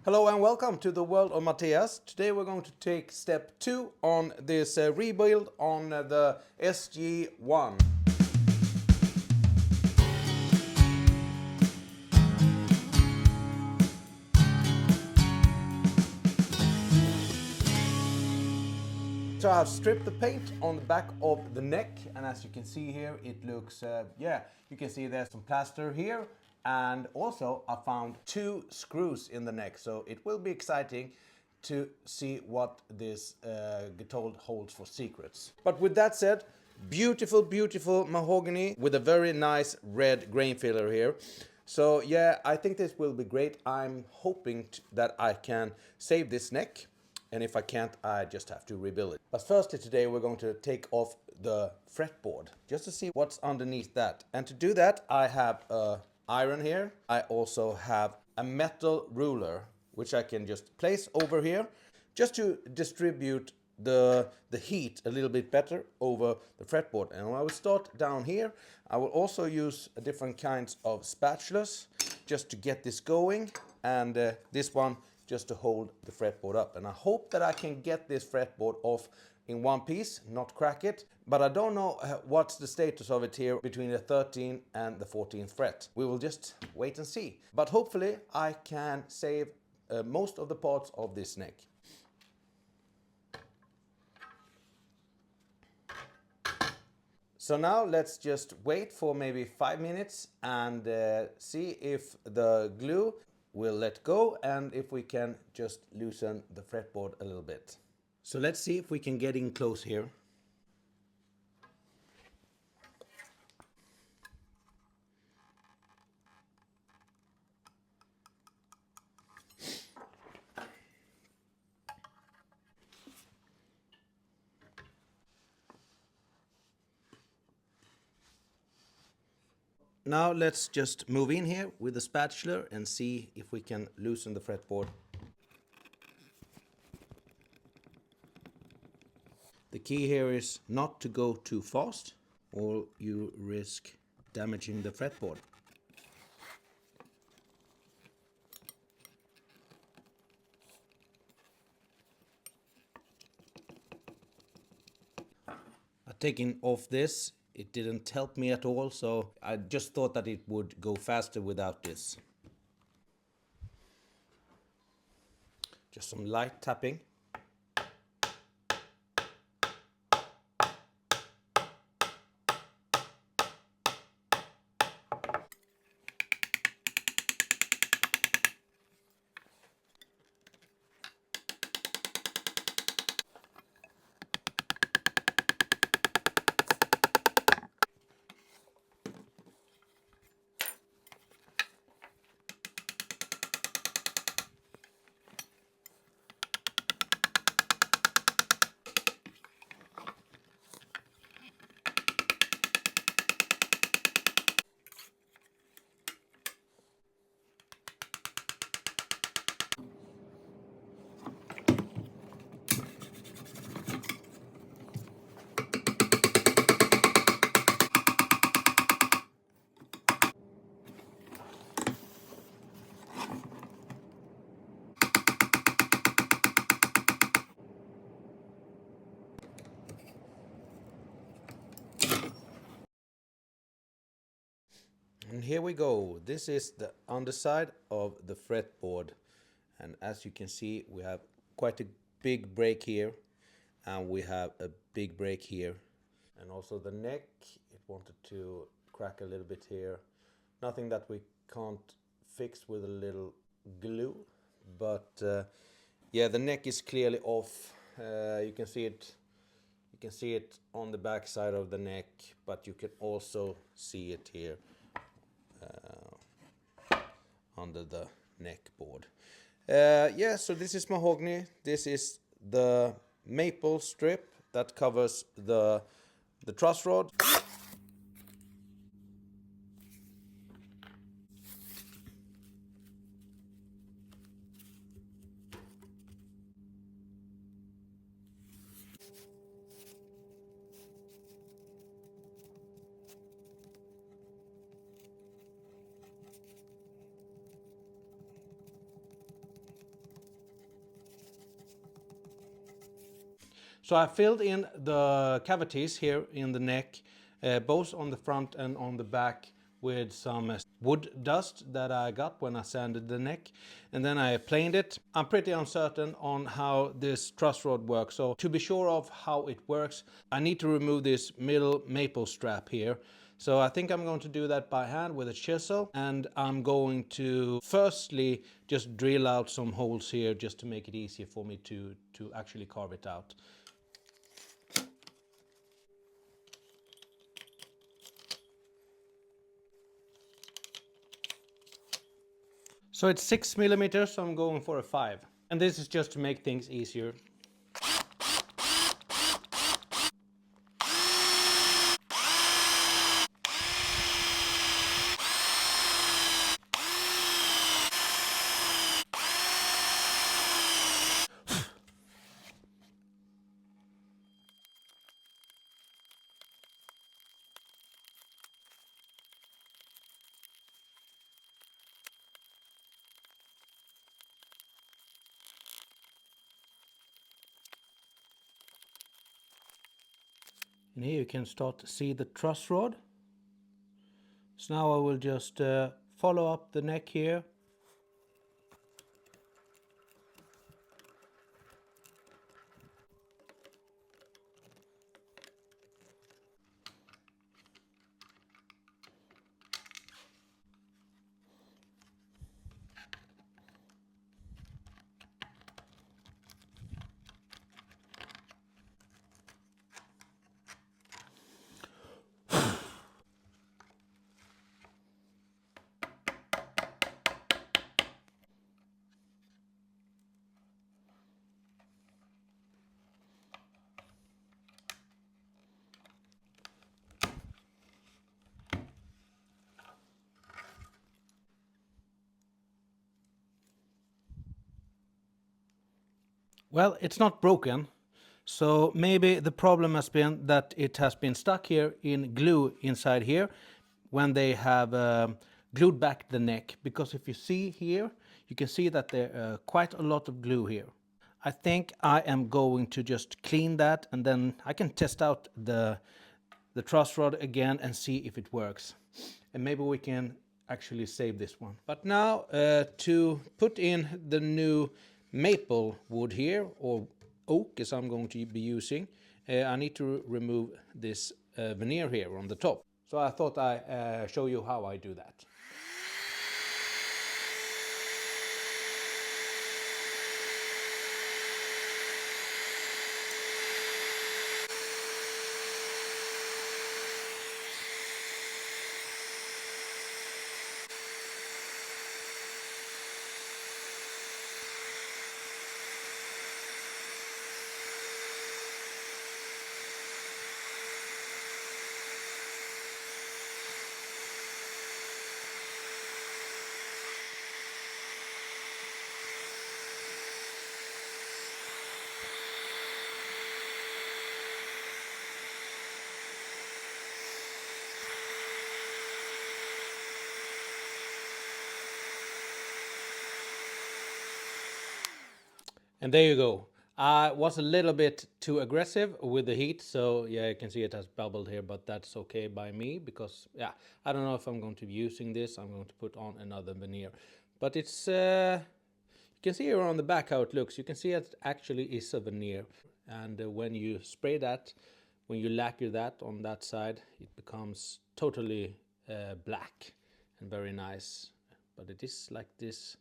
Hello and welcome to the world of Matthias. Today we're going to take step 2 on this rebuild on the SG1. So I've stripped the paint on the back of the neck, and as you can see here it looks, you can see there's some plaster here. And also I found 2 screws in the neck, so it will be exciting to see what this guitar holds for secrets. But with that said, beautiful mahogany with a very nice red grain filler here. So yeah, I think this will be great. I'm hoping that I can save this neck, and if I can't, I just have to rebuild it. But firstly today we're going to take off the fretboard just to see what's underneath that. And to do that I have a iron here. I also have a metal ruler which I can just place over here just to distribute the heat a little bit better over the fretboard. And I will start down here. I will also use different kinds of spatulas just to get this going, and this one just to hold the fretboard up. And I hope that I can get this fretboard off in one piece, not crack it, but I don't know what's the status of it here between the 13th and the 14th fret. We will just wait and see. But hopefully I can save most of the parts of this neck. So now let's just wait for maybe 5 minutes and see if the glue will let go and if we can just loosen the fretboard a little bit. So let's see if we can get in close here. Now let's just move in here with the spatula and see if we can loosen the fretboard. The key here is not to go too fast or you risk damaging the fretboard. Taking off this, it didn't help me at all, so I just thought that it would go faster without this. Just some light tapping. And here we go. This is the underside of the fretboard. And as you can see, we have quite a big break here. And we have a big break here. And also the neck, it wanted to crack a little bit here. Nothing that we can't fix with a little glue. But yeah, the neck is clearly off. You can see it. You can see it on the back side of the neck, but you can also see it here. Under the neck board. Yeah, so this is mahogany. This is the maple strip that covers the truss rod. So I filled in the cavities here in the neck, both on the front and on the back, with some wood dust that I got when I sanded the neck, and then I planed it. I'm pretty uncertain on how this truss rod works, so to be sure of how it works, I need to remove this middle maple strap here. So I think I'm going to do that by hand with a chisel, and I'm going to firstly just drill out some holes here just to make it easier for me to actually carve it out. So it's 6 millimeters, so I'm going for a 5. And this is just to make things easier. And here you can start to see the truss rod. So now I will just follow up the neck here. Well, it's not broken, so maybe the problem has been that it has been stuck here in glue inside here when they have glued back the neck, because if you see here, you can see that there quite a lot of glue here. I think I am going to just clean that, and then I can test out the truss rod again and see if it works. And maybe we can actually save this one. But now to put in the new maple wood here, or oak as I'm going to be using, I need to remove this veneer here on the top. So I thought I show you how I do that. And there you go. I was a little bit too aggressive with the heat, so yeah, you can see it has bubbled here, but that's okay by me because, yeah, I don't know if I'm going to be using this. I'm going to put on another veneer. But it's, you can see here on the back how it looks. You can see it actually is a veneer. And when you spray that, when you lacquer that on that side, it becomes totally black and very nice. But it is like this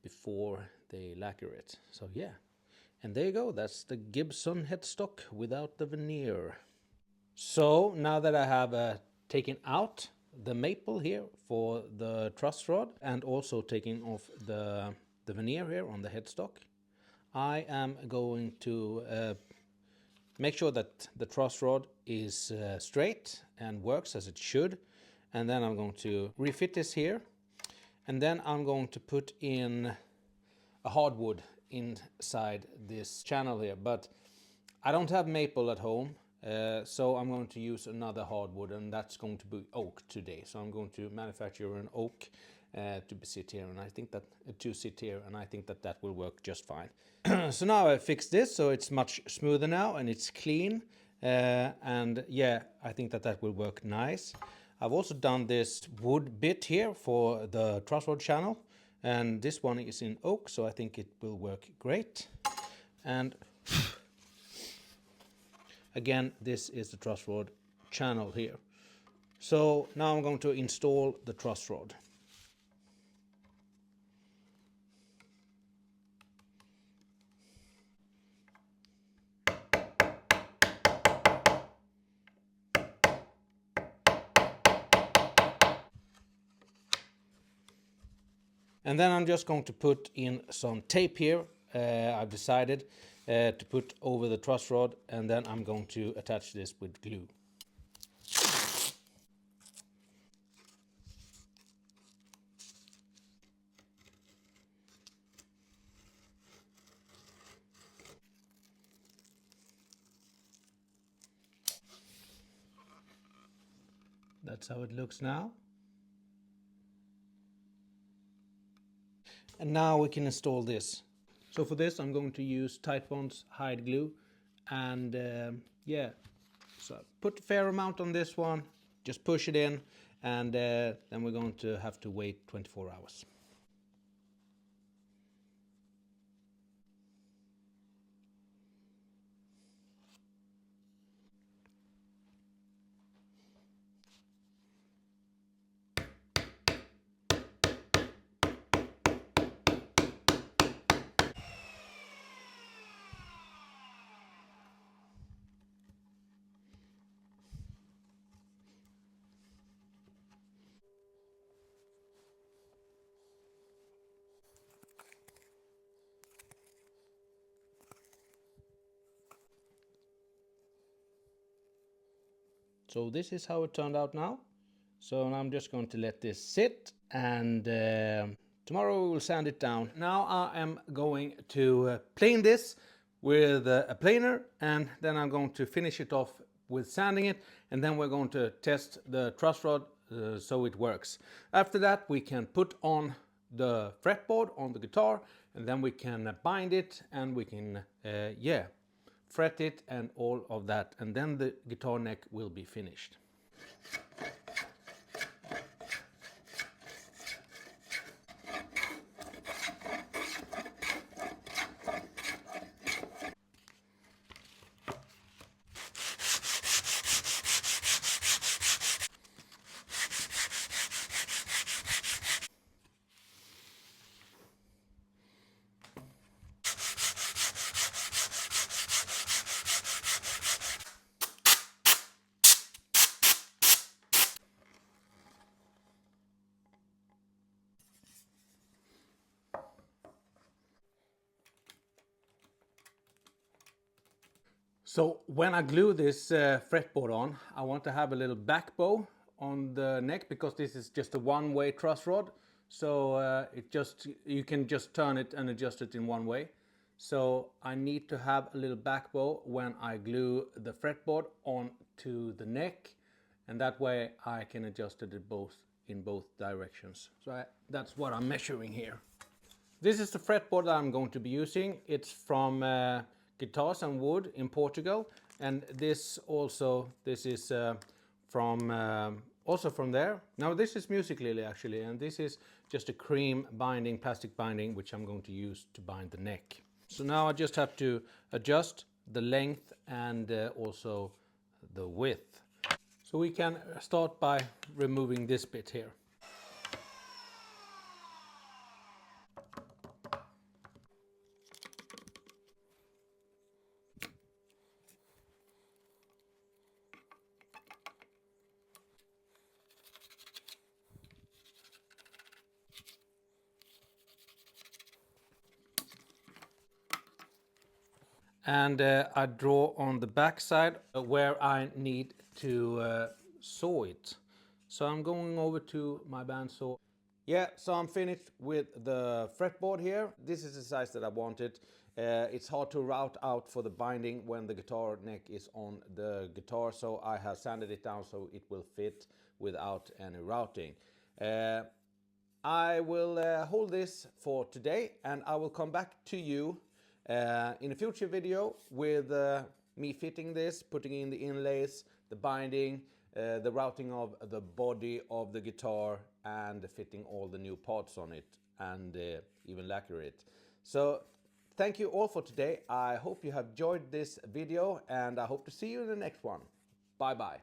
before they lacquer it. So yeah, and there you go, that's the GIBSON headstock without the veneer. So now that I have taken out the maple here for the truss rod and also taking off the veneer here on the headstock, I am going to make sure that the truss rod is straight and works as it should, and then I'm going to refit this here. And then I'm going to put in a hardwood inside this channel here, but I don't have maple at home, so I'm going to use another hardwood, and that's going to be oak today. So I'm going to manufacture an oak to sit here, and I think that to sit here, and I think that that will work just fine. So now I fixed this, so it's much smoother now and it's clean, and yeah, I think that that will work nice. I've also done this wood bit here for the truss rod channel, and this one is in oak, so I think it will work great. And again, this is the truss rod channel here. So now I'm going to install the truss rod. And then I'm just going to put in some tape here. I've decided to put over the truss rod, and then I'm going to attach this with glue. That's how it looks now. And now we can install this. So for this I'm going to use Titebond's hide glue, and yeah, so put a fair amount on this one, just push it in, and then we're going to have to wait 24 hours. So this is how it turned out now. So I'm just going to let this sit, and tomorrow we will sand it down. Now I am going to plane this with a planer, and then I'm going to finish it off with sanding it, and then we're going to test the truss rod so it works. After that we can put on the fretboard on the guitar, and then we can bind it, and we can yeah, fret it and all of that, and then the guitar neck will be finished. So when I glue this fretboard on, I want to have a little back bow on the neck, because this is just a one-way truss rod. So you can just turn it and adjust it in one way. So I need to have a little back bow when I glue the fretboard onto the neck, and that way I can adjust it in both directions. So that's what I'm measuring here. This is the fretboard that I'm going to be using. It's from Guitars and Wood in Portugal, and this is from also from there. Now this is Music Lily actually, and this is just a cream binding, plastic binding, which I'm going to use to bind the neck. So now I just have to adjust the length and also the width. So we can start by removing this bit here. And I draw on the back side where I need to saw it. So I'm going over to my bandsaw. Yeah, so I'm finished with the fretboard here. This is the size that I wanted. It's hard to route out for the binding when the guitar neck is on the guitar, so I have sanded it down so it will fit without any routing. I will hold this for today, and I will come back to you in a future video with me fitting this, putting in the inlays, the binding, the routing of the body of the guitar, and fitting all the new parts on it, and even lacquer it. So thank you all for today. I hope you have enjoyed this video, and I hope to see you in the next one. Bye bye.